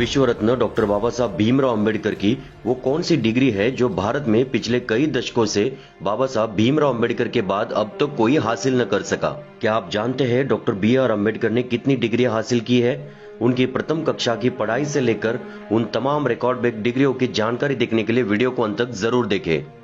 विश्व रत्न डॉक्टर बाबा साहब भीमराव अंबेडकर की वो कौन सी डिग्री है जो भारत में पिछले कई दशकों से बाबा साहब भीमराव अंबेडकर के बाद अब तक कोई हासिल न कर सका? क्या आप जानते हैं डॉक्टर BR अम्बेडकर ने कितनी डिग्रियां हासिल की है? उनकी प्रथम कक्षा की पढ़ाई से लेकर उन तमाम रिकॉर्ड ब्रेक डिग्रियों की जानकारी देखने के लिए वीडियो को अंत तक जरूर देखें।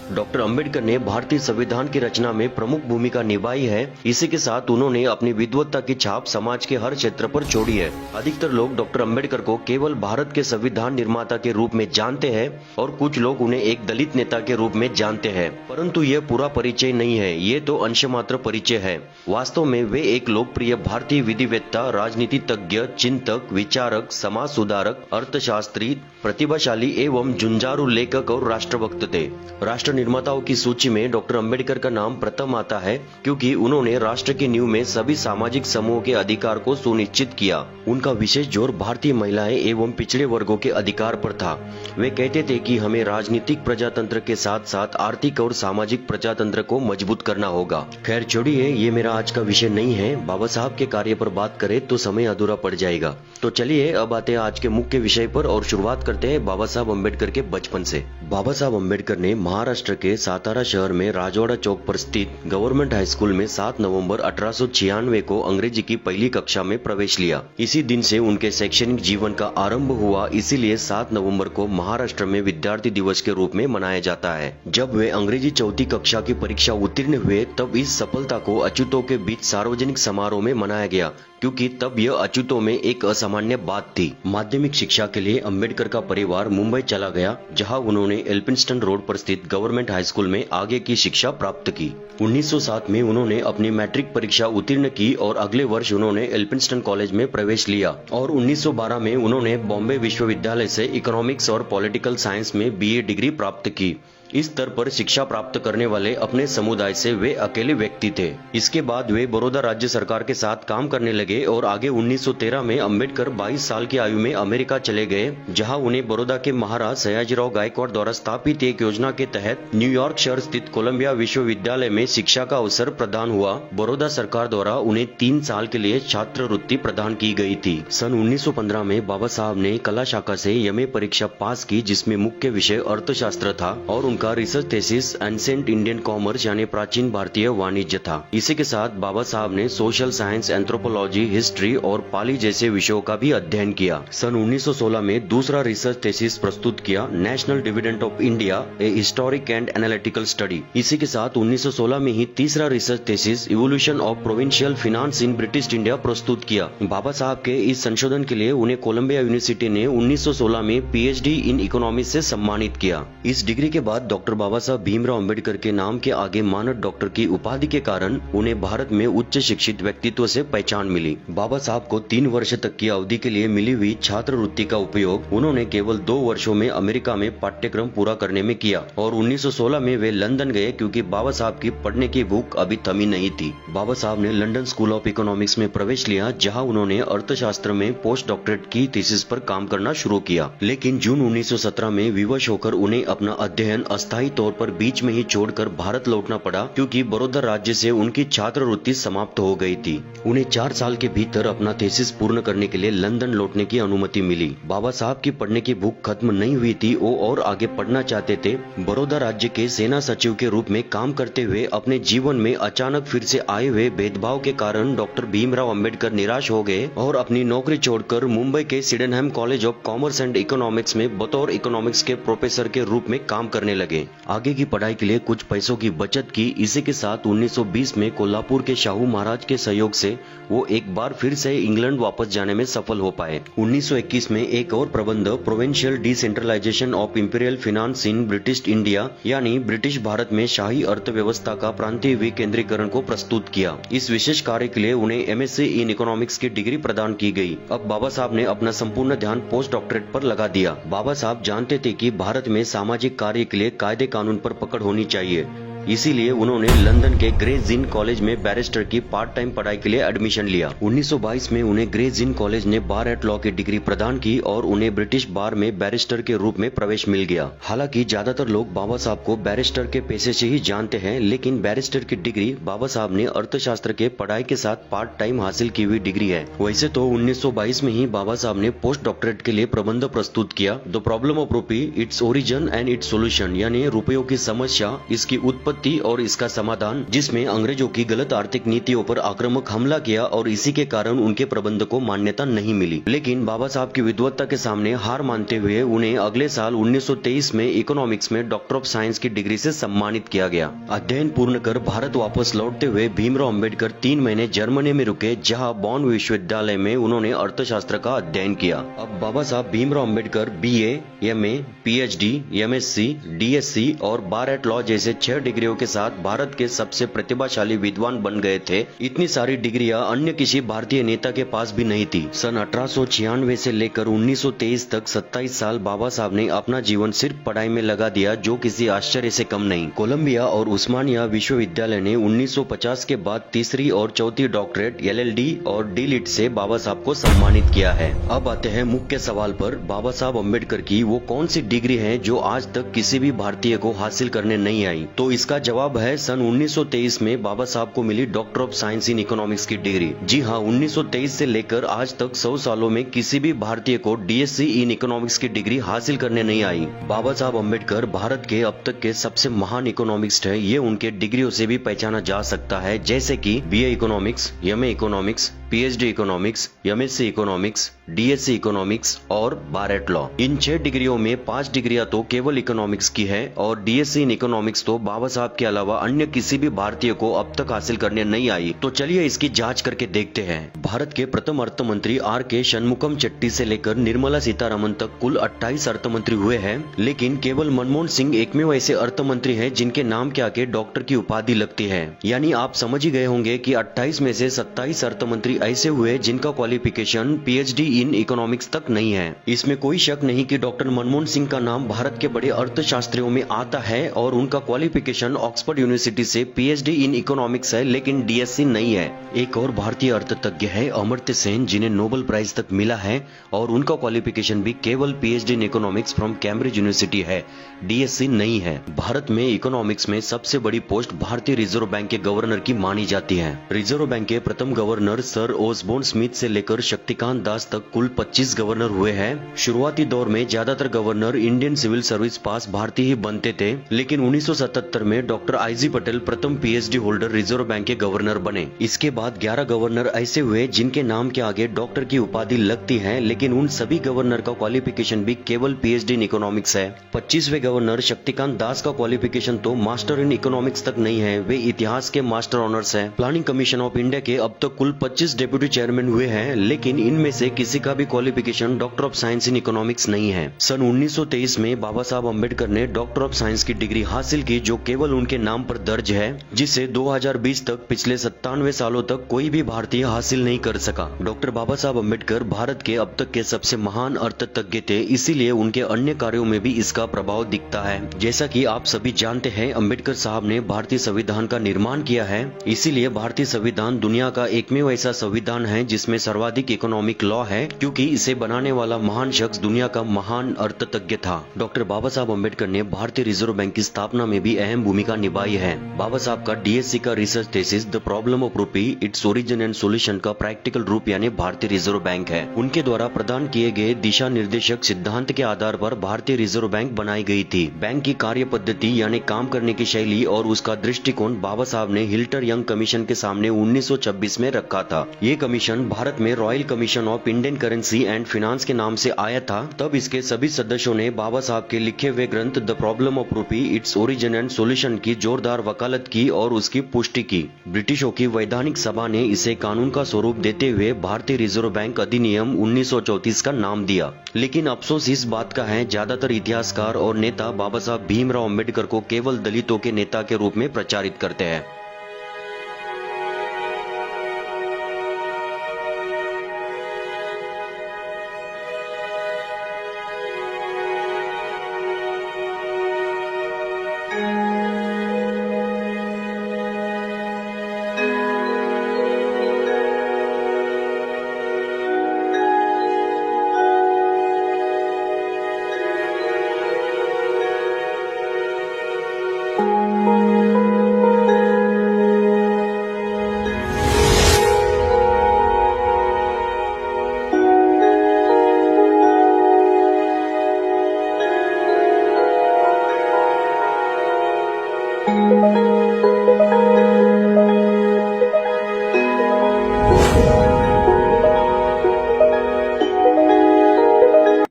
डॉक्टर अंबेडकर ने भारतीय संविधान की रचना में प्रमुख भूमिका निभाई है। इसी के साथ उन्होंने अपनी विद्वत्ता की छाप समाज के हर क्षेत्र पर छोड़ी है। अधिकतर लोग डॉक्टर अंबेडकर को केवल भारत के संविधान निर्माता के रूप में जानते हैं और कुछ लोग उन्हें एक दलित नेता के रूप में जानते हैं, परंतु यह पूरा परिचय नहीं है, ये तो अंशमात्र परिचय है। वास्तव में वे एक लोकप्रिय भारतीय विधिवेत्ता, राजनीति तज्ञ, चिंतक, विचारक, समाज सुधारक, अर्थशास्त्री, प्रतिभाशाली एवं जुंजारू लेखक और राष्ट्रभक्त थे। राष्ट्र निर्माताओं की सूची में डॉक्टर अंबेडकर का नाम प्रथम आता है क्योंकि उन्होंने राष्ट्र की नींव में सभी सामाजिक समूहों के अधिकार को सुनिश्चित किया। उनका विशेष जोर भारतीय महिलाएं एवं पिछड़े वर्गों के अधिकार पर था। वे कहते थे कि हमें राजनीतिक प्रजातंत्र के साथ साथ आर्थिक और सामाजिक प्रजातंत्र को मजबूत करना होगा। खैर छोड़िए, ये मेरा आज का विषय नहीं है। बाबा साहब के कार्य पर बात करें तो समय अधूरा पड़ जाएगा। तो चलिए अब आते हैं आज के मुख्य विषय पर और शुरुआत करते हैं बाबा साहब अम्बेडकर के बचपन से। बाबा साहब अम्बेडकर ने महाराष्ट्र के सातारा शहर में राजवाड़ा चौक पर स्थित गवर्नमेंट हाई स्कूल में 7 नवंबर 1896 को अंग्रेजी की पहली कक्षा में प्रवेश लिया। इसी दिन से उनके शैक्षणिक जीवन का आरंभ हुआ, इसीलिए 7 नवंबर को महाराष्ट्र में विद्यार्थी दिवस के रूप में मनाया जाता है। जब वे अंग्रेजी चौथी कक्षा की परीक्षा उत्तीर्ण हुए तब इस सफलता को अछूतों के बीच सार्वजनिक समारोह में मनाया गया, क्योंकि तब यह अछूतों में एक असामान्य बात थी। माध्यमिक शिक्षा के लिए अंबेडकर का परिवार मुंबई चला गया, जहां उन्होंने एल्फिंस्टन रोड पर स्थित गवर्नमेंट हाई स्कूल में आगे की शिक्षा प्राप्त की। 1907 में उन्होंने अपनी मैट्रिक परीक्षा उत्तीर्ण की और अगले वर्ष उन्होंने एल्फिंस्टन कॉलेज में प्रवेश लिया और 1912 में उन्होंने बॉम्बे विश्वविद्यालय से इकोनॉमिक्स और पॉलिटिकल साइंस में BA डिग्री प्राप्त की। इस स्तर पर शिक्षा प्राप्त करने वाले अपने समुदाय से वे अकेले व्यक्ति थे। इसके बाद वे बड़ौदा राज्य सरकार के साथ काम करने लगे और आगे 1913 में अंबेडकर 22 साल की आयु में अमेरिका चले गए, जहां उन्हें बड़ौदा के महाराज सयाजीराव गायकवाड़ द्वारा स्थापित एक योजना के तहत न्यूयॉर्क शहर स्थित कोलंबिया विश्वविद्यालय में शिक्षा का अवसर प्रदान हुआ। बड़ौदा सरकार द्वारा उन्हें 3 साल के लिए छात्रवृत्ति प्रदान की गई थी। सन 1915 में बाबा साहब ने कला शाखा से MA परीक्षा पास की, जिसमें मुख्य विषय अर्थशास्त्र था और उनका research thesis ancient Indian commerce यानी प्राचीन भारतीय वाणिज्य था। इसी के साथ बाबा साहब ने सोशल साइंस, एंथ्रोपोलॉजी, हिस्ट्री और पाली जैसे विषयों का भी अध्ययन किया। सन 1916 में दूसरा रिसर्च थीसिस प्रस्तुत किया, national dividend of India, A historic and analytical study. इसी के साथ 1916 में ही तीसरा research thesis evolution of provincial finance in British India प्रस्तुत किया। बाबा साहब के इस संशोधन के लिए उन्हें कोलंबिया यूनिवर्सिटी ने 1916 में PhD इन इकोनॉमिक्स से सम्मानित किया। इस डिग्री के बाद डॉक्टर बाबा साहब भीमराव अंबेडकर के नाम के आगे मानद डॉक्टर की उपाधि के कारण उन्हें भारत में उच्च शिक्षित व्यक्तित्व से पहचान मिली। बाबा साहब को 3 वर्ष तक की अवधि के लिए मिली हुई छात्रवृत्ति का उपयोग उन्होंने केवल 2 वर्षों में अमेरिका में पाठ्यक्रम पूरा करने में किया और 1916 में वे लंदन गए, क्योंकि बाबा साहब की पढ़ने की भूख अभी थमी नहीं थी। बाबा साहब ने लंदन स्कूल ऑफ इकोनॉमिक्स में प्रवेश लिया, जहाँ उन्होंने अर्थशास्त्र में पोस्ट डॉक्टरेट की थीसिस पर काम करना शुरू किया। लेकिन जून 1917 में विवश होकर उन्हें अपना अध्ययन अस्थायी तौर पर बीच में ही छोड़कर भारत लौटना पड़ा, क्योंकि बड़ौदा राज्य से उनकी छात्रवृत्ति समाप्त हो गई थी। उन्हें 4 साल के भीतर अपना थीसिस पूर्ण करने के लिए लंदन लौटने की अनुमति मिली। बाबा साहब की पढ़ने की भूख खत्म नहीं हुई थी, वो और आगे पढ़ना चाहते थे। बड़ौदा राज्य के सेना सचिव के रूप में काम करते हुए अपने जीवन में अचानक फिर से आए हुए भेदभाव के कारण डॉक्टर भीमराव अंबेडकर निराश हो गए और अपनी नौकरी छोड़कर मुंबई के Sydenham college of commerce and economics में बतौर इकोनॉमिक्स के प्रोफेसर के रूप में काम करने लगे। आगे की पढ़ाई के लिए कुछ पैसों की बचत की। इसी के साथ 1920 में कोल्हापुर के शाहू महाराज के सहयोग से वो एक बार फिर से इंग्लैंड वापस जाने में सफल हो पाए। 1921 में एक और प्रबंध provincial decentralisation of imperial finance in British India यानी ब्रिटिश भारत में शाही अर्थव्यवस्था का प्रांतीय विकेंद्रीकरण को प्रस्तुत किया। इस विशेष कार्य के लिए उन्हें MSc इन इकोनॉमिक्स की डिग्री प्रदान की गई। अब बाबा साहब ने अपना संपूर्ण ध्यान पोस्ट डॉक्टरेट पर लगा दिया। बाबा साहब जानते थे कि भारत में सामाजिक कार्य के लिए कायदे कानून पर पकड़ होनी चाहिए। इसीलिए उन्होंने लंदन के ग्रेज इन कॉलेज में बैरिस्टर की पार्ट टाइम पढ़ाई के लिए एडमिशन लिया। 1922 में उन्हें ग्रेज इन कॉलेज ने बार एट लॉ की डिग्री प्रदान की और उन्हें ब्रिटिश बार में बैरिस्टर के रूप में प्रवेश मिल गया। हालांकि ज्यादातर लोग बाबा साहब को बैरिस्टर के पेशे से ही जानते हैं, लेकिन बैरिस्टर की डिग्री बाबा साहब ने अर्थशास्त्र के पढ़ाई के साथ पार्ट टाइम हासिल की हुई डिग्री है। वैसे तो 1922 में ही बाबा साहब ने पोस्ट डॉक्टरेट के लिए प्रबंध प्रस्तुत किया, द प्रॉब्लम ऑफ रूपी, its origin and it's solution, यानी रुपयों की समस्या, इसकी उत्पत्ति और इसका समाधान, जिसमें अंग्रेजों की गलत आर्थिक नीतियों पर आक्रामक हमला किया और इसी के कारण उनके प्रबंध को मान्यता नहीं मिली। लेकिन बाबा साहब की विद्वत्ता के सामने हार मानते हुए उन्हें अगले साल 1923 में इकोनॉमिक्स में डॉक्टर ऑफ साइंस की डिग्री से सम्मानित किया गया। अध्ययन पूर्ण कर भारत वापस लौटते हुए भीमराव अंबेडकर 3 महीने जर्मनी में रुके, जहां बॉन विश्वविद्यालय में उन्होंने अर्थशास्त्र का अध्ययन किया। अब बाबा Saheb Bhimrao Ambedkar BA, MA, PhD, MSc, DSc और बार एट लॉ जैसे 6 डिग्रियों के साथ भारत के सबसे प्रतिभाशाली विद्वान बन गए थे। इतनी सारी डिग्रियां अन्य किसी भारतीय नेता के पास भी नहीं थी। सन 1896 से लेकर 1923 तक 27 साल बाबा साहब ने अपना जीवन सिर्फ पढ़ाई में लगा दिया, जो किसी आश्चर्य से कम नहीं। कोलंबिया और उस्मानिया विश्वविद्यालय ने 1950 के बाद तीसरी और चौथी डॉक्टरेट LLD और D.Litt से बाबा साहब को सम्मानित किया है। अब आते हैं मुख्य सवाल पर, बाबा साहब अम्बेडकर की वो कौन सी डिग्री है जो आज तक किसी भी भारतीय को हासिल करने नहीं आई? तो इसका जवाब है सन 1923 में बाबा साहब को मिली doctor of science in economics की डिग्री। जी हाँ, 1923 से लेकर आज तक 100 सालों में किसी भी भारतीय को DSc इन इकोनॉमिक्स की डिग्री हासिल करने नहीं आई। बाबा साहब अम्बेडकर भारत के अब तक के सबसे महान इकोनॉमिस्ट है। ये उनके डिग्रियों से भी पहचाना जा सकता है, जैसे कि BA economics, MA economics, PhD economics, MSc economics, DSc economics और बार एट लॉ। इन 6 डिग्रियों में 5 डिग्रियां तो केवल इकोनॉमिक्स की है और DSc इन इकोनॉमिक्स तो बाबा साहब के अलावा अन्य किसी भी भारतीय को अब तक हासिल करने नहीं आई। तो चलिए इसकी जांच करके देखते हैं। भारत के प्रथम अर्थ मंत्री R.K. शनमुखम चेट्टी से लेकर निर्मला सीतारमण तक कुल 28 अर्थ मंत्री हुए हैं, लेकिन केवल मनमोहन सिंह एकमेव ऐसे अर्थ मंत्री हैं जिनके नाम के आगे डॉक्टर की उपाधि लगती है। यानी आप समझ ही गए होंगे कि 28 में से 27 अर्थ मंत्री ऐसे हुए जिनका क्वालिफिकेशन PhD इन इकोनॉमिक्स तक नहीं है। इसमें कोई शक नहीं कि डॉक्टर मनमोहन सिंह का नाम भारत के बड़े अर्थशास्त्रियों में आता है और उनका क्वालिफिकेशन ऑक्सफोर्ड यूनिवर्सिटी से PhD इन इकोनॉमिक्स है, लेकिन DSc नहीं है। एक और भारतीय अर्थतज्ञ है अमर्त्य सेन, जिन्हें नोबेल प्राइज तक मिला है और उनका क्वालिफिकेशन भी केवल PhD in economics from Cambridge university है, DSc नहीं है। भारत में इकोनॉमिक्स में सबसे बड़ी पोस्ट भारतीय रिजर्व बैंक के गवर्नर की मानी जाती है। रिजर्व बैंक के प्रथम गवर्नर सर ओसबोर्न स्मिथ से लेकर शक्तिकांत दास तक कुल 25 गवर्नर हुए हैं। शुरुआती दौर में ज्यादातर गवर्नर इंडियन सिविल सर्विस पास भारतीय ही बनते थे, लेकिन 1977 में डॉक्टर I.G. पटेल प्रथम PhD होल्डर रिजर्व बैंक के गवर्नर बने। इसके बाद 11 गवर्नर ऐसे हुए जिनके नाम के आगे डॉक्टर की उपाधि लगती है, लेकिन उन सभी गवर्नर का क्वालिफिकेशन भी केवल PhD इन इकोनॉमिक्स है। 25वें गवर्नर शक्तिकांत दास का क्वालिफिकेशन तो मास्टर इन इकोनॉमिक्स तक नहीं है, वे इतिहास के मास्टर ऑनर्स हैं। प्लानिंग कमीशन ऑफ इंडिया के अब तक कुल 25 डेप्यूटी चेयरमैन हुए हैं, लेकिन इनमें से किसी का भी qualification doctor of science in economics नहीं है। सन 1923 में बाबा साहब अम्बेडकर ने डॉक्टर ऑफ साइंस की डिग्री हासिल की, जो केवल उनके नाम पर दर्ज है, जिसे 2020 तक पिछले 97 सालों तक कोई भी भारतीय हासिल नहीं कर सका। डॉक्टर बाबा साहब अम्बेडकर भारत के अब तक के सबसे महान अर्थतज्ञ थे, इसीलिए उनके अन्य कार्यों में भी इसका प्रभाव दिखता है। जैसा कि आप सभी जानते हैं, अम्बेडकर साहब ने भारतीय संविधान का निर्माण किया है, इसीलिए भारतीय संविधान दुनिया का एकमेव ऐसा संविधान है जिसमें सर्वाधिक इकोनॉमिक लॉ है, क्योंकि इसे बनाने वाला महान शख्स दुनिया का महान अर्थतज्ञ था। डॉक्टर बाबा साहब अम्बेडकर ने भारतीय रिजर्व बैंक की स्थापना में भी अहम भूमिका निभाई है। बाबा साहब का DSc का research thesis the problem of रूपी, इट्स ओरिजिन एंड सॉल्यूशन का प्रैक्टिकल रूप यानी भारतीय रिजर्व बैंक है। उनके द्वारा प्रदान किए गए दिशा निर्देशक सिद्धांत के आधार पर भारतीय रिजर्व बैंक बनाई गई थी। बैंक की कार्य पद्धति यानी काम करने की शैली और उसका दृष्टिकोण बाबा साहब ने हिल्टर यंग कमीशन के सामने 1926 में रखा था। ये कमीशन भारत में royal commission of Indian currency and finance के नाम से आया था। तब इसके सभी सदस्यों ने बाबा साहब के लिखे हुए ग्रंथ द प्रॉब्लम ऑफ रूपी, इट्स ओरिजिन एंड सॉल्यूशन की जोरदार वकालत की और उसकी पुष्टि की। ब्रिटिशों की वैधानिक सभा ने इसे कानून का स्वरूप देते हुए भारतीय रिजर्व बैंक अधिनियम 1934 का नाम दिया। लेकिन अफसोस इस बात का है, ज्यादातर इतिहासकार और नेता बाबा साहब भीमराव अम्बेडकर को केवल दलितों के नेता के रूप में प्रचारित करते हैं।